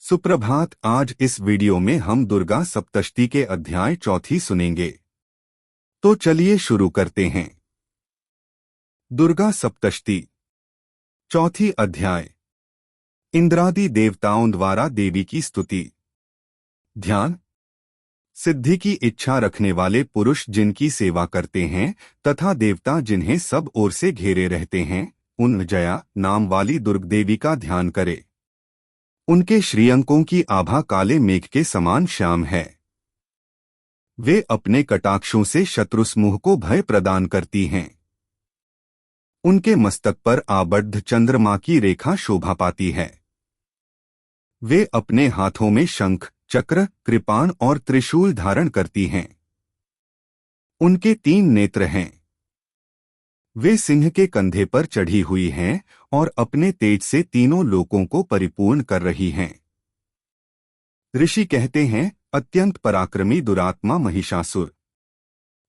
सुप्रभात। आज इस वीडियो में हम दुर्गा सप्तशती के अध्याय चौथी सुनेंगे। तो चलिए शुरू करते हैं। दुर्गा सप्तशती चौथी अध्याय। इंद्रादि देवताओं द्वारा देवी की स्तुति। ध्यान। सिद्धि की इच्छा रखने वाले पुरुष जिनकी सेवा करते हैं तथा देवता जिन्हें सब ओर से घेरे रहते हैं, उन जया नाम वाली दुर्ग देवी का ध्यान करें। उनके श्रीअंकों की आभा काले मेघ के समान श्याम है। वे अपने कटाक्षों से शत्रुसमूह को भय प्रदान करती हैं। उनके मस्तक पर आबद्ध चंद्रमा की रेखा शोभा पाती है। वे अपने हाथों में शंख, चक्र, कृपाण और त्रिशूल धारण करती हैं। उनके 3 नेत्र हैं। वे सिंह के कंधे पर चढ़ी हुई हैं और अपने तेज से तीनों लोकों को परिपूर्ण कर रही हैं। ऋषि कहते हैं, अत्यंत पराक्रमी दुरात्मा महिषासुर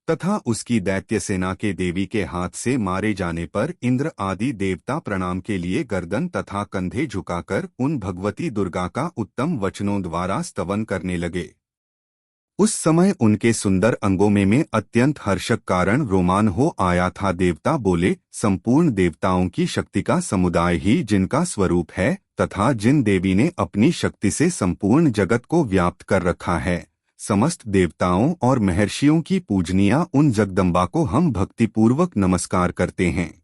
तथा उसकी दैत्य सेना के देवी के हाथ से मारे जाने पर इंद्र आदि देवता प्रणाम के लिए गर्दन तथा कंधे झुकाकर उन भगवती दुर्गा का उत्तम वचनों द्वारा स्तवन करने लगे। उस समय उनके सुंदर अंगों में अत्यंत हर्षक कारण रोमान हो आया था। देवता बोले, संपूर्ण देवताओं की शक्ति का समुदाय ही जिनका स्वरूप है तथा जिन देवी ने अपनी शक्ति से संपूर्ण जगत को व्याप्त कर रखा है, समस्त देवताओं और महर्षियों की पूजनिया उन जगदम्बा को हम भक्तिपूर्वक नमस्कार करते हैं।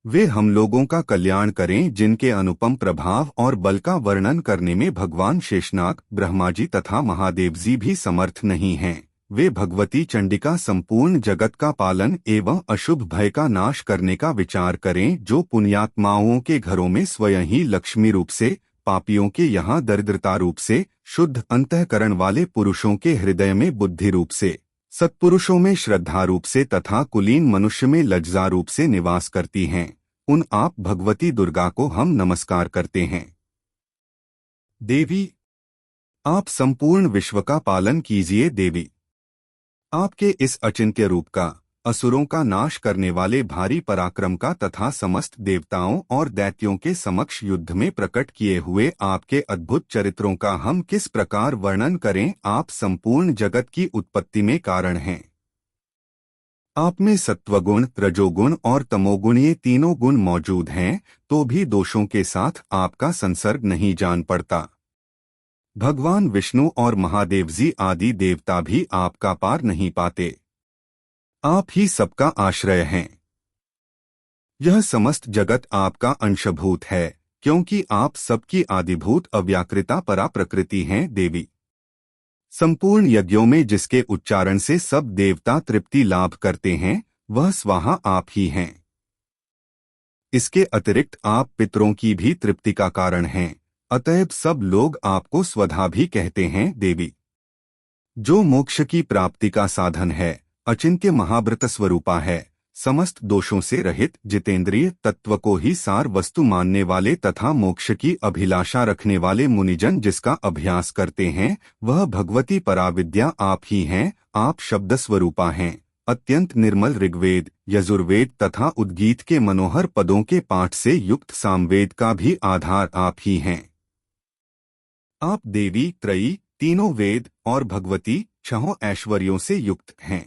वे हम लोगों का कल्याण करें जिनके अनुपम प्रभाव और बल का वर्णन करने में भगवान शेषनाग, ब्रह्मा जी तथा महादेव जी भी समर्थ नहीं हैं। वे भगवती चंडिका संपूर्ण जगत का पालन एवं अशुभ भय का नाश करने का विचार करें, जो पुण्यात्माओं के घरों में स्वयं ही लक्ष्मी रूप से, पापियों के यहाँ दरिद्रता रूप से, शुद्ध अंतःकरण वाले पुरुषों के हृदय में बुद्धि रूप से, सत्पुरुषों में श्रद्धा रूप से तथा कुलीन मनुष्य में लज्जा रूप से निवास करती हैं। उन आप भगवती दुर्गा को हम नमस्कार करते हैं। देवी, आप संपूर्ण विश्व का पालन कीजिए। देवी, आपके इस अचिंत्य रूप का, असुरों का नाश करने वाले भारी पराक्रम का तथा समस्त देवताओं और दैत्यों के समक्ष युद्ध में प्रकट किए हुए आपके अद्भुत चरित्रों का हम किस प्रकार वर्णन करें। आप संपूर्ण जगत की उत्पत्ति में कारण हैं। आप में सत्वगुण, रजोगुण और तमोगुण ये तीनों गुण मौजूद हैं, तो भी दोषों के साथ आपका संसर्ग नहीं जान पड़ता। भगवान विष्णु और महादेव जी आदि देवता भी आपका पार नहीं पाते। आप ही सबका आश्रय हैं। यह समस्त जगत आपका अंशभूत है, क्योंकि आप सबकी आदिभूत अव्याकृता परा प्रकृति हैं। देवी, संपूर्ण यज्ञों में जिसके उच्चारण से सब देवता तृप्ति लाभ करते हैं, वह स्वाहा आप ही हैं। इसके अतिरिक्त आप पितरों की भी तृप्ति का कारण हैं, अतएव सब लोग आपको स्वधा भी कहते हैं। देवी, जो मोक्ष की प्राप्ति का साधन है, अचिंत्य महाव्रत स्वरूपा है, समस्त दोषों से रहित, जितेंद्रिय, तत्व को ही सार वस्तु मानने वाले तथा मोक्ष की अभिलाषा रखने वाले मुनिजन जिसका अभ्यास करते हैं, वह भगवती पराविद्या आप ही हैं। आप शब्द स्वरूपा हैं। अत्यंत निर्मल ऋग्वेद, यजुर्वेद तथा उद्गीत के मनोहर पदों के पाठ से युक्त सामवेद का भी आधार आप ही हैं। आप देवी, त्रयी, तीनों वेद और भगवती छहों ऐश्वर्यों से युक्त हैं।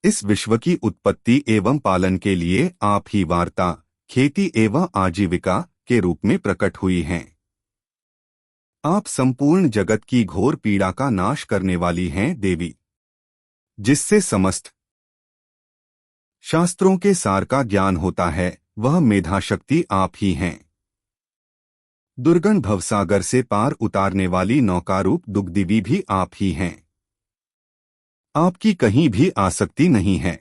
इस विश्व की उत्पत्ति एवं पालन के लिए आप ही वार्ता, खेती एवं आजीविका के रूप में प्रकट हुई हैं। आप संपूर्ण जगत की घोर पीड़ा का नाश करने वाली हैं। देवी, जिससे समस्त शास्त्रों के सार का ज्ञान होता है, वह मेधा शक्ति आप ही हैं। दुर्गन भवसागर से पार उतारने वाली नौकारूप दुग्धिवी भी आप ही हैं। आपकी कहीं भी आसक्ति नहीं है।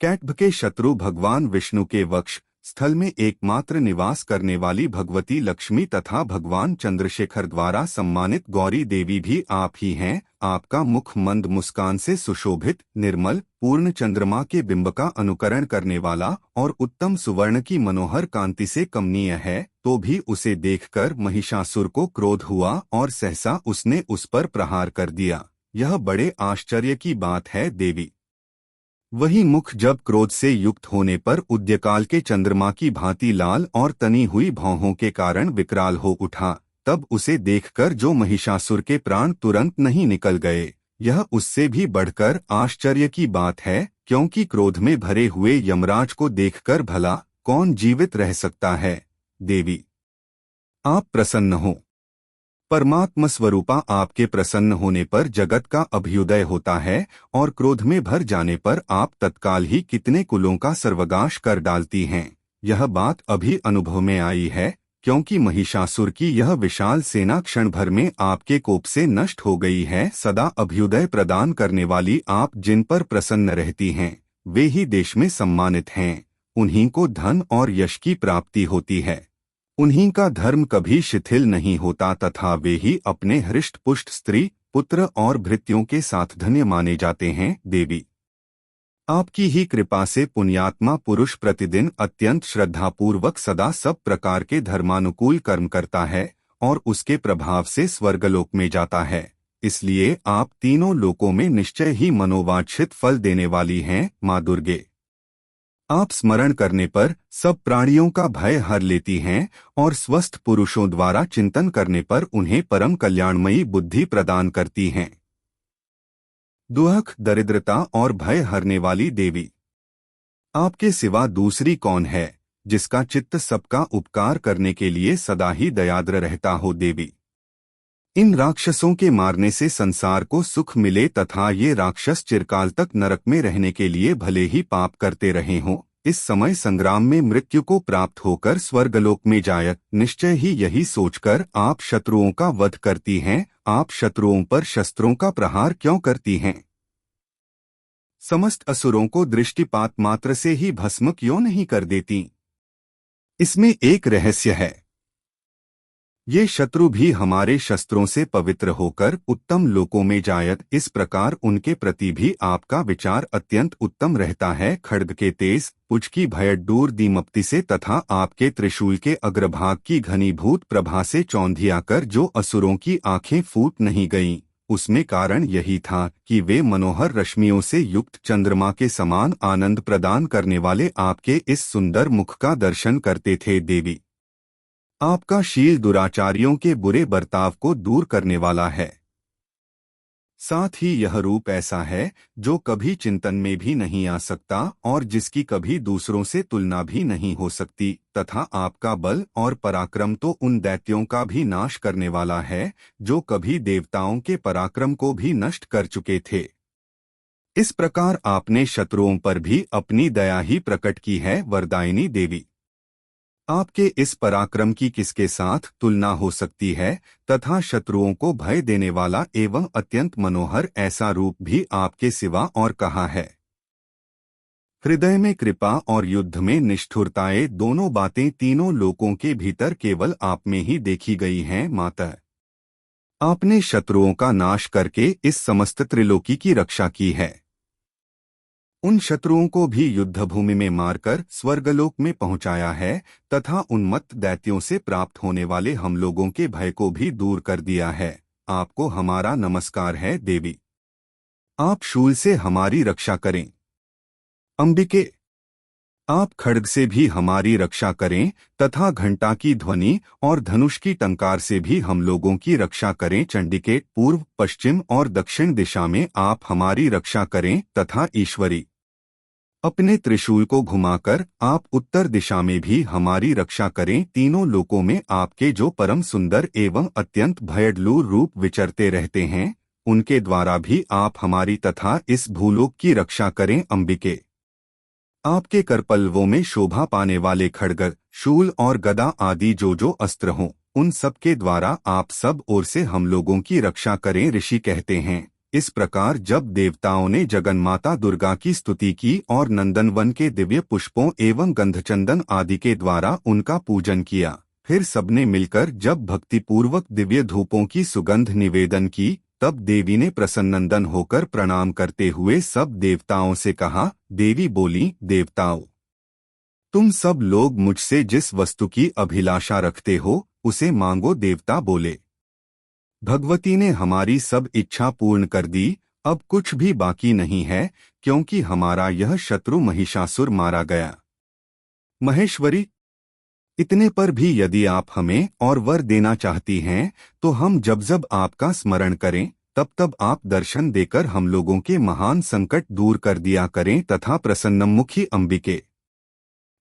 कैटभ के शत्रु भगवान विष्णु के वक्ष स्थल में एकमात्र निवास करने वाली भगवती लक्ष्मी तथा भगवान चंद्रशेखर द्वारा सम्मानित गौरी देवी भी आप ही हैं। आपका मुख मंद मुस्कान से सुशोभित, निर्मल, पूर्ण चंद्रमा के बिंब का अनुकरण करने वाला और उत्तम सुवर्ण की मनोहर कांति से कमनीय है, तो भी उसे देखकर महिषासुर को क्रोध हुआ और सहसा उसने उस पर प्रहार कर दिया। यह बड़े आश्चर्य की बात है। देवी, वही मुख जब क्रोध से युक्त होने पर उद्यकाल के चंद्रमा की भांति लाल और तनी हुई भौहों के कारण विकराल हो उठा, तब उसे देखकर जो महिषासुर के प्राण तुरंत नहीं निकल गए, यह उससे भी बढ़कर आश्चर्य की बात है, क्योंकि क्रोध में भरे हुए यमराज को देखकर भला कौन जीवित रह सकता है। देवी, आप प्रसन्न हो। परमात्म स्वरूपा आपके प्रसन्न होने पर जगत का अभ्युदय होता है और क्रोध में भर जाने पर आप तत्काल ही कितने कुलों का सर्वनाश कर डालती हैं। यह बात अभी अनुभव में आई है, क्योंकि महिषासुर की यह विशाल सेना क्षण भर में आपके कोप से नष्ट हो गई है। सदा अभ्युदय प्रदान करने वाली आप जिन पर प्रसन्न रहती हैं, वे ही देश में सम्मानित हैं। उन्हीं को धन और यश की प्राप्ति होती है। उन्हीं का धर्म कभी शिथिल नहीं होता तथा वे ही अपने हृष्ट पुष्ट स्त्री पुत्र और भृत्यों के साथ धन्य माने जाते हैं। देवी, आपकी ही कृपा से पुण्यात्मा पुरुष प्रतिदिन अत्यंत श्रद्धापूर्वक सदा सब प्रकार के धर्मानुकूल कर्म करता है और उसके प्रभाव से स्वर्गलोक में जाता है। इसलिए आप तीनों लोकों में निश्चय ही मनोवांछित फल देने वाली हैं। माँ दुर्गे, आप स्मरण करने पर सब प्राणियों का भय हर लेती हैं और स्वस्थ पुरुषों द्वारा चिंतन करने पर उन्हें परम कल्याणमयी बुद्धि प्रदान करती हैं। दुख, दरिद्रता और भय हरने वाली देवी, आपके सिवा दूसरी कौन है जिसका चित्त सबका उपकार करने के लिए सदा ही दयाद्र रहता हो। देवी, इन राक्षसों के मारने से संसार को सुख मिले तथा ये राक्षस चिरकाल तक नरक में रहने के लिए भले ही पाप करते रहे हों, इस समय संग्राम में मृत्यु को प्राप्त होकर स्वर्गलोक में जाए, निश्चय ही यही सोचकर आप शत्रुओं का वध करती हैं। आप शत्रुओं पर शस्त्रों का प्रहार क्यों करती हैं? समस्त असुरों को दृष्टिपात मात्र से ही भस्म क्यों नहीं कर देती? इसमें एक रहस्य है। ये शत्रु भी हमारे शस्त्रों से पवित्र होकर उत्तम लोकों में जायत, इस प्रकार उनके प्रति भी आपका विचार अत्यंत उत्तम रहता है। खड्ग के तेज पुछ की भयडूर दीमप्ति से तथा आपके त्रिशूल के अग्रभाग की घनीभूत प्रभा से चौंधियाकर जो असुरों की आंखें फूट नहीं गईं, उसमें कारण यही था कि वे मनोहर रश्मियों से युक्त चंद्रमा के समान आनंद प्रदान करने वाले आपके इस सुंदर मुख का दर्शन करते थे। देवी, आपका शील दुराचारियों के बुरे बर्ताव को दूर करने वाला है। साथ ही यह रूप ऐसा है जो कभी चिंतन में भी नहीं आ सकता और जिसकी कभी दूसरों से तुलना भी नहीं हो सकती, तथा आपका बल और पराक्रम तो उन दैत्यों का भी नाश करने वाला है जो कभी देवताओं के पराक्रम को भी नष्ट कर चुके थे। इस प्रकार आपने शत्रुओं पर भी अपनी दया ही प्रकट की है। वरदायिनी देवी, आपके इस पराक्रम की किसके साथ तुलना हो सकती है तथा शत्रुओं को भय देने वाला एवं अत्यंत मनोहर ऐसा रूप भी आपके सिवा और कहाँ है? हृदय में कृपा और युद्ध में निष्ठुरताएं दोनों बातें तीनों लोकों के भीतर केवल आप में ही देखी गई हैं। माता, आपने शत्रुओं का नाश करके इस समस्त त्रिलोकी की रक्षा की है। उन शत्रुओं को भी युद्धभूमि में मारकर स्वर्गलोक में पहुंचाया है तथा उन्मत्त दैत्यों से प्राप्त होने वाले हम लोगों के भय को भी दूर कर दिया है। आपको हमारा नमस्कार है। देवी, आप शूल से हमारी रक्षा करें। अंबिके, आप खड्ग से भी हमारी रक्षा करें तथा घंटा की ध्वनि और धनुष की टंकार से भी हम लोगों की रक्षा करें। चंडिके, पूर्व पश्चिम और दक्षिण दिशा में आप हमारी रक्षा करें तथा ईश्वरी, अपने त्रिशूल को घुमाकर आप उत्तर दिशा में भी हमारी रक्षा करें। तीनों लोकों में आपके जो परम सुंदर एवं अत्यंत भयडूर रूप विचरते रहते हैं, उनके द्वारा भी आप हमारी तथा इस भूलोक की रक्षा करें। अंबिके, आपके करपल्वों में शोभा पाने वाले खड्ग, शूल और गदा आदि जो अस्त्र हों, उन सब के द्वारा आप सब ओर से हम लोगों की रक्षा करें। ऋषि कहते हैं, इस प्रकार जब देवताओं ने जगन्माता दुर्गा की स्तुति की और नंदनवन के दिव्य पुष्पों एवं गंधचंदन आदि के द्वारा उनका पूजन किया, फिर सबने मिलकर जब भक्तिपूर्वक दिव्य धूपों की सुगंध निवेदन की, तब देवी ने प्रसन्नंदन होकर प्रणाम करते हुए सब देवताओं से कहा। देवी बोली, देवताओं, तुम सब लोग मुझसे जिस वस्तु की अभिलाषा रखते हो उसे मांगो। देवता बोले, भगवती ने हमारी सब इच्छा पूर्ण कर दी अब कुछ भी बाकी नहीं है, क्योंकि हमारा यह शत्रु महिषासुर मारा गया। महेश्वरी, इतने पर भी यदि आप हमें और वर देना चाहती हैं, तो हम जब जब आपका स्मरण करें, तब तब आप दर्शन देकर हम लोगों के महान संकट दूर कर दिया करें तथा प्रसन्नमुखी अंबिके।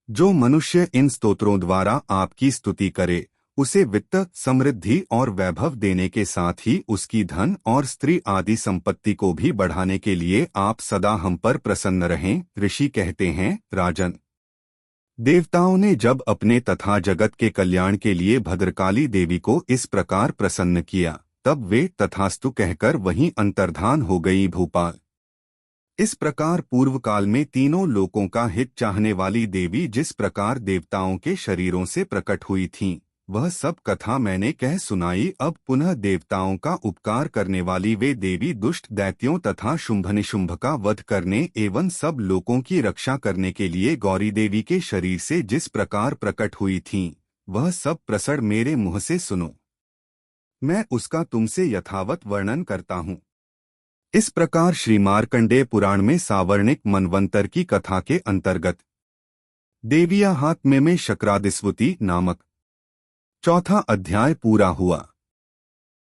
जो मनुष्य इन स्तोत्रों द्वारा आपकी स्तुति करे, उसे वित्त, समृद्धि और वैभव देने के साथ ही उसकी धन और स्त्री आदि संपत्ति को भी बढ़ाने के लिए आप सदा हम पर प्रसन्न रहें। ऋषि कहते हैं, राजन, देवताओं ने जब अपने तथा जगत के कल्याण के लिए भद्रकाली देवी को इस प्रकार प्रसन्न किया, तब वे तथास्तु कहकर वहीं अंतर्धान हो गई। भूपाल, इस प्रकार पूर्व काल में तीनों लोकों का हित चाहने वाली देवी जिस प्रकार देवताओं के शरीरों से प्रकट हुई थीं, वह सब कथा मैंने कह सुनाई। अब पुनः देवताओं का उपकार करने वाली वे देवी दुष्ट दैत्यों तथा शुंभ का वध करने एवं सब लोकों की रक्षा करने के लिए गौरी देवी के शरीर से जिस प्रकार प्रकट हुई थीं, वह सब प्रसड़ मेरे मुँह से सुनो। मैं उसका तुमसे यथावत वर्णन करता हूँ। इस प्रकार श्री मार्कंडेय पुराण में सावर्णिक मनवंतर की कथा के अंतर्गत देविया हाथ में शक्रादिस्वती नामक चौथा अध्याय पूरा हुआ।